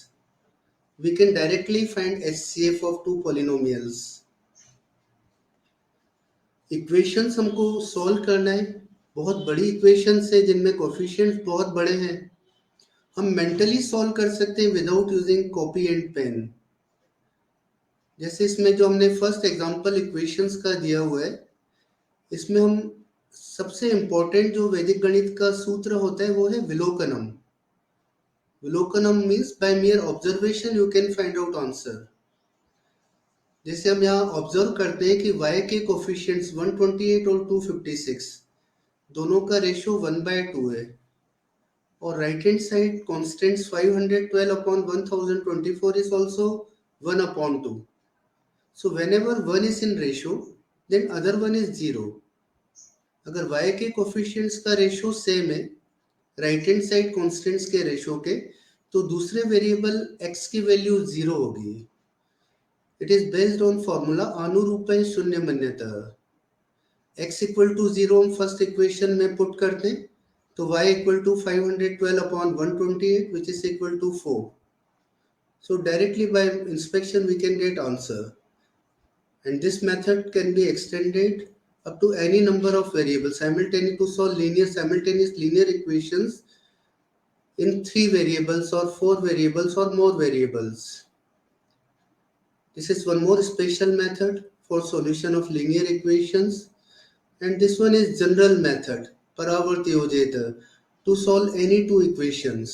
we can directly find HCF of two polynomials. Equations हमको सॉल्व करना है, बहुत बड़ी इक्वेशंस है जिनमें कोफिशिएंट्स बहुत बड़े हैं. हम मेंटली सॉल्व कर सकते हैं without using copy and pen. जैसे इसमें जो हमने फर्स्ट एग्जांपल इक्वेशंस का दिया हुआ है, इसमें हम सबसे इम्पोर्टेंट जो वैदिक गणित का सूत्र होता है वो है विलोकनम. विलोकनम means by mere observation you can find out answer. जैसे हम यहाँ ऑब्जर्व करते हैं कि y के कोफिशिएंट्स 128 और 256 दोनों का रेशियो 1/2 है, और right hand side constants 512 upon 1024 is also 1/2. So whenever 1 is in ratio, then other one is 0. अगर y के कोफिशिएंट्स का रेशियो सेम है राइट हैंड साइड कांस्टेंट्स के रेशियो के, तो दूसरे वेरिएबल x की वैल्यू 0 होगी. It is based on formula अनुरूपे शून्य मन्यतः. x इक्वल टू 0 हम फर्स्ट इक्वेशन में पुट करते हैं, तो y equal to 512 upon 128 which is equal to 4. So directly by inspection we can get answer, and this method can be extended up to any number of variables simultaneously to solve simultaneous linear equations in 3 variables or 4 variables or more variables. This is one more special method for solution of linear equations, and this one is general method Paravarti Yojeta to solve any two equations.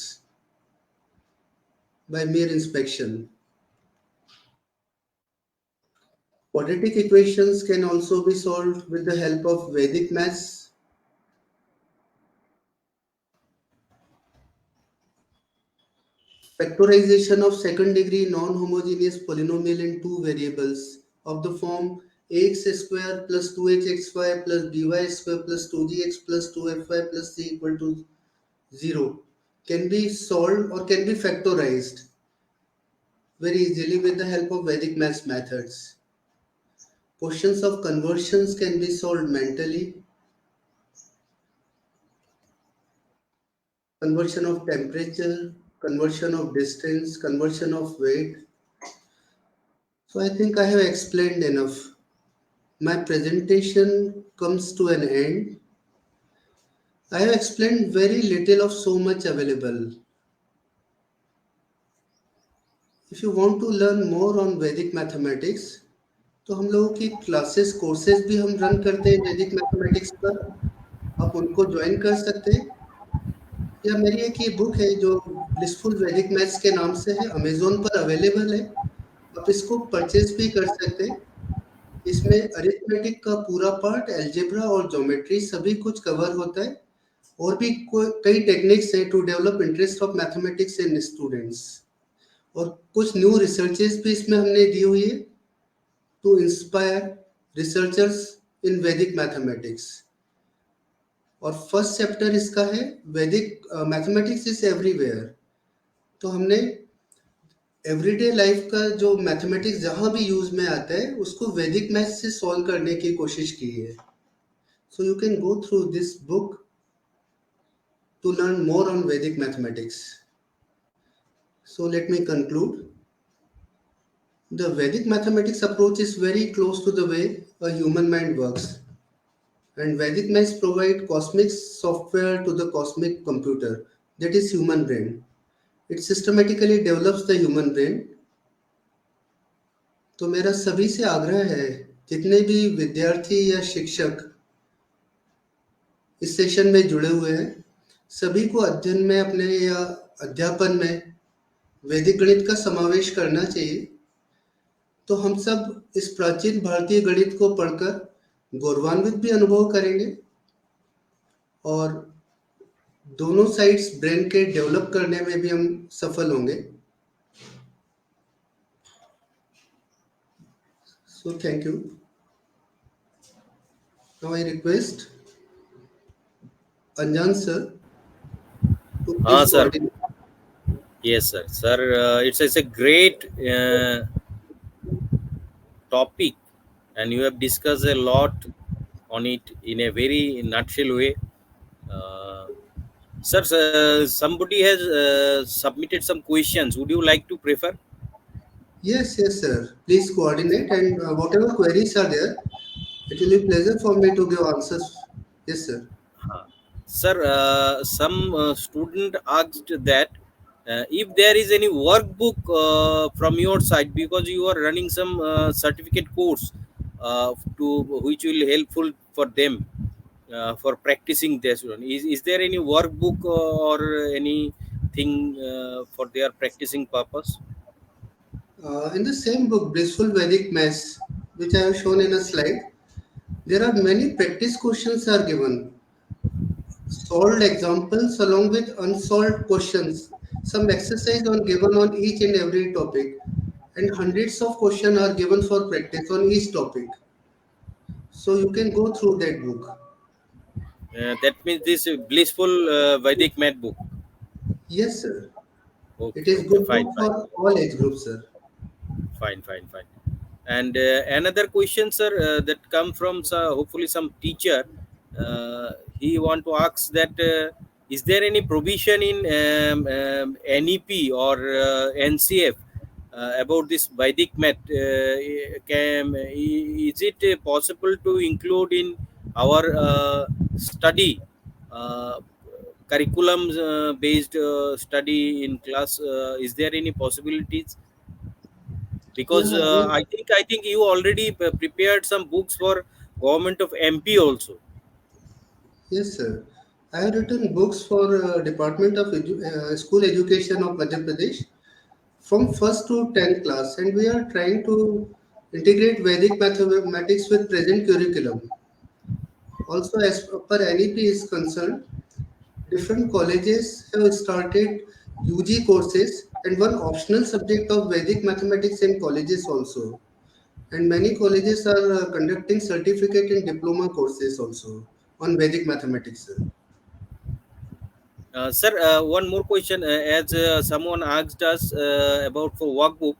by mere inspection. Quadratic equations can also be solved with the help of Vedic maths. Factorization of second degree non-homogeneous polynomial in two variables of the form ax square plus 2hxy plus by square plus 2gx plus 2fy plus c equal to 0 can be solved or can be factorized very easily with the help of Vedic maths methods. Questions of conversions can be solved mentally. Conversion of temperature, conversion of distance, conversion of weight. So I think I have explained enough. My presentation comes to an end. I have explained very little of so much available. If you want to learn more on Vedic mathematics, तो हम लोगों की classes courses भी हम run करते हैं वैदिक mathematics पर. आप उनको ज्वाइन कर सकते हैं. या मेरी एक ये बुक है जो ब्लिसफुल वैदिक मैथ्स के नाम से है, अमेजोन पर अवेलेबल है. आप इसको परचेज भी कर सकते हैं. इसमें अरिथमेटिक का पूरा पार्ट, एल्जेब्रा और ज्योमेट्री सभी कुछ कवर होता है. और भी कई टेक्निक्स हैं to develop interest of mathematics in students. और कुछ न्यू रिसर्चेस भी इसमें हमने दी हुई है to inspire researchers in Vedic mathematics. और फर्स्ट चैप्टर इसका है वैदिक मैथमेटिक्स इज एवरीवेयर. तो हमने एवरीडे लाइफ का जो मैथमेटिक्स जहां भी यूज में आता है उसको वैदिक मैथ से सॉल्व करने की कोशिश की है. So you can go through this book to learn more on Vedic mathematics. So let me conclude. The Vedic mathematics approach is very close to the way a human mind works. And Vedic maths provide cosmic software to the cosmic computer, that is human brain. It systematically develops the human brain. तो मेरा सभी से आग्रह है, जितने भी विद्यार्थी या शिक्षक इस सेशन में जुड़े हुए हैं, सभी को अध्ययन में अपने या अध्यापन में वैदिक गणित का समावेश करना चाहिए. तो हम सब इस प्राचीन भारतीय गणित को पढ़कर गौरवान्वित भी अनुभव करेंगे और दोनों साइड्स ब्रेन के डेवलप करने में भी हम सफल होंगे. So thank you. Now I request अंजान sir. Sir. Yes, sir. Sir, it's a great topic, and you have discussed a lot on it in a very nutshell way. Sir, somebody has submitted some questions. Would you like to prefer? Yes, sir. Please coordinate, and whatever queries are there, it will be pleasure for me to give answers. Yes, sir. Sir, some student asked that if there is any workbook from your side, because you are running some certificate course to which will helpful for them for practicing this one. Is there any workbook or anything for their practicing purpose? In the same book, Blissful Vedic Maths, which I have shown in a slide, there are many practice questions are given. Solved examples along with unsolved questions. Some exercise are given on each and every topic, and hundreds of questions are given for practice on each topic. So you can go through that book. That means this blissful Vedic math book. Yes, sir. Okay, It is okay, good fine, book fine. for all age groups, sir. Fine. And another question, sir, that come from hopefully some teacher. He want to ask that is there any provision in NEP or NCF about this Vedic math? Is it possible to include in our study curriculum based study in class? Is there any possibilities? Because Yeah, I think you already prepared some books for government of MP also. yes, sir. I have written books for Department of School Education of Madhya Pradesh. from first to 10th class, and we are trying to integrate Vedic mathematics with present curriculum. Also, as per NEP is concerned, different colleges have started UG courses and one optional subject of Vedic mathematics in colleges also. And many colleges are conducting certificate and diploma courses also on Vedic mathematics, sir. Sir, one more question. As someone asked us about for workbook,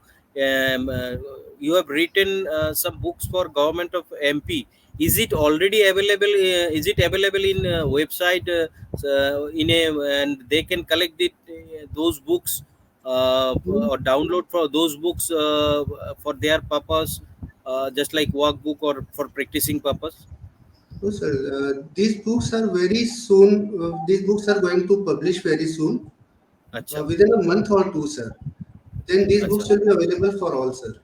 you have written some books for government of MP. Is it already available? Is it available in website in a and they can collect it those books or download for those books for their purpose, just like workbook or for practicing purpose? No, sir. These books are very soon. These books are going to publish very soon, Acha, within a month or two, sir. Then these acha. books will be available for all, sir.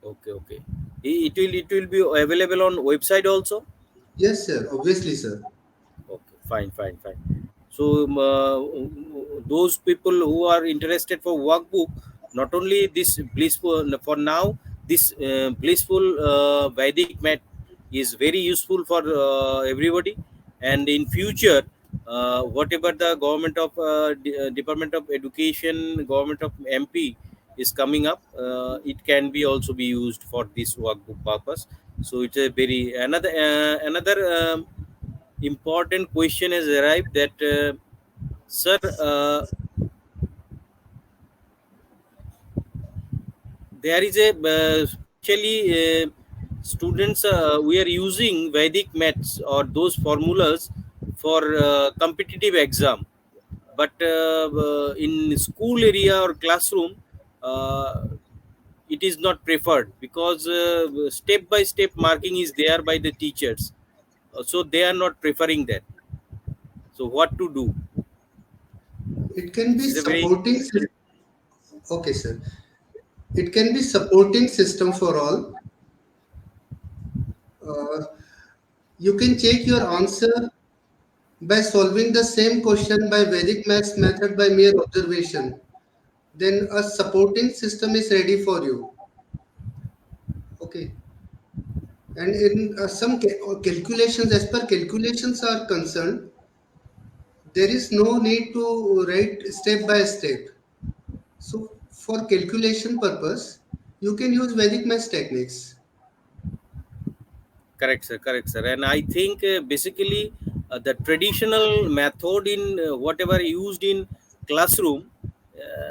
Okay, okay. It will be available on website also. Yes, sir. Obviously, sir. Okay, fine, fine, fine. So those people who are interested for workbook, not only this blissful for now, this blissful Vedic math is very useful for everybody, and in future, whatever the government of Department of Education, government of MP is coming up, it can be also be used for this workbook purpose. So it's a very another important question has arrived that sir, there is a especially students we are using Vedic maths or those formulas for competitive exam, but in school area or classroom uh, it is not preferred because step by step marking is there by the teachers, so they are not preferring that. So what to do? It can This be is a very supporting. Okay, sir. It can be supporting system for all. Uh, you can check your answer by solving the same question by Vedic maths method by mere observation. Then a supporting system is ready for you. Okay. And in some calculations, as per calculations are concerned, there is no need to write step by step. So for calculation purpose, you can use Vedic math techniques. correct, sir. Correct, sir. And I think basically the traditional method in whatever used in classroom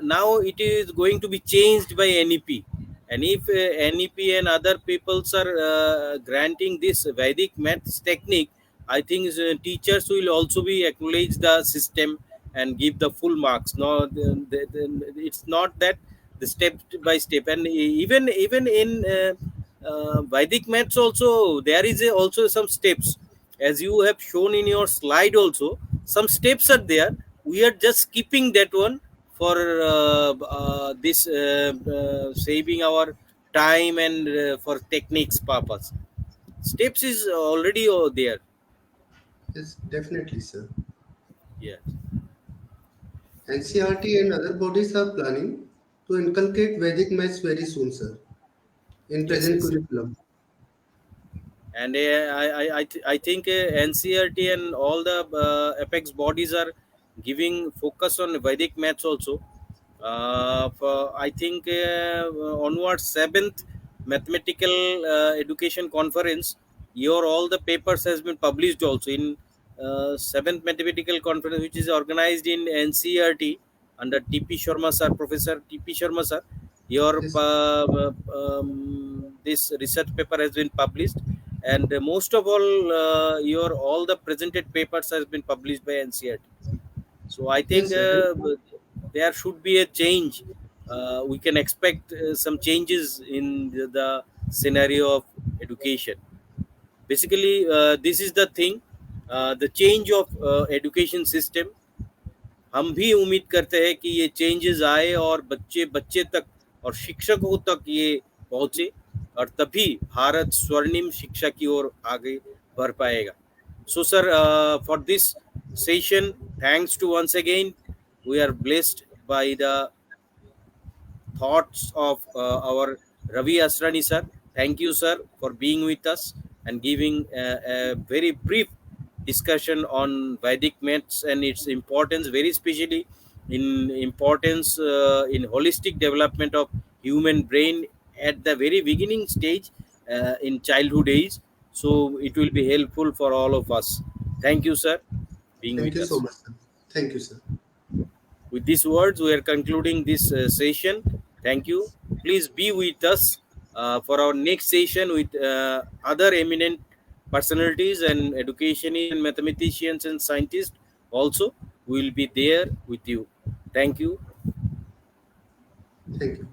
now it is going to be changed by NEP. And if NEP and other peoples are granting this Vedic maths technique, I think teachers will also be acknowledge the system and give the full marks. No, it's not that the step by step, and even in Vedic maths also there is also some steps, as you have shown in your slide. Also, some steps are there. We are just skipping that one for this saving our time and for techniques purpose. Steps is already there. Yes, definitely, sir. Yeah. NCRT and other bodies are planning to inculcate Vedic maths very soon, sir, in Yes. present Yes. curriculum. And I think NCRT and all the apex bodies are giving focus on Vedic maths also. I think onwards seventh mathematical education conference, your all the papers has been published also in seventh mathematical conference, which is organized in NCRT under TP Sharma sir, Professor TP Sharma sir. Your Yes, this research paper has been published, and most of all your all the presented papers has been published by NCRT. So I think yes, sir. And there should be a change. We can expect some changes in the scenario of education. Basically, this is the thing. The change of education system, हम भी उम्मीद करते हैं कि ये changes आए और बच्चे बच्चे तक और शिक्षकों तक ये पहुंचे, और तभी भारत स्वर्णिम शिक्षा की ओर आगे बढ़ पाएगा. So sir, for this session, thanks to once again, we are blessed by the thoughts of our Ravi Asrani sir. Thank you, sir, for being with us and giving a very brief discussion on Vedic maths and its importance, very especially in importance in holistic development of human brain at the very beginning stage in childhood age. So it will be helpful for all of us. Thank you, sir, being Thank with you so us. much, sir. Thank you, sir. With these words, we are concluding this session. Thank you. Please be with us for our next session with other eminent personalities and educationists and mathematicians and scientists. Also, we will be there with you. Thank you. Thank you.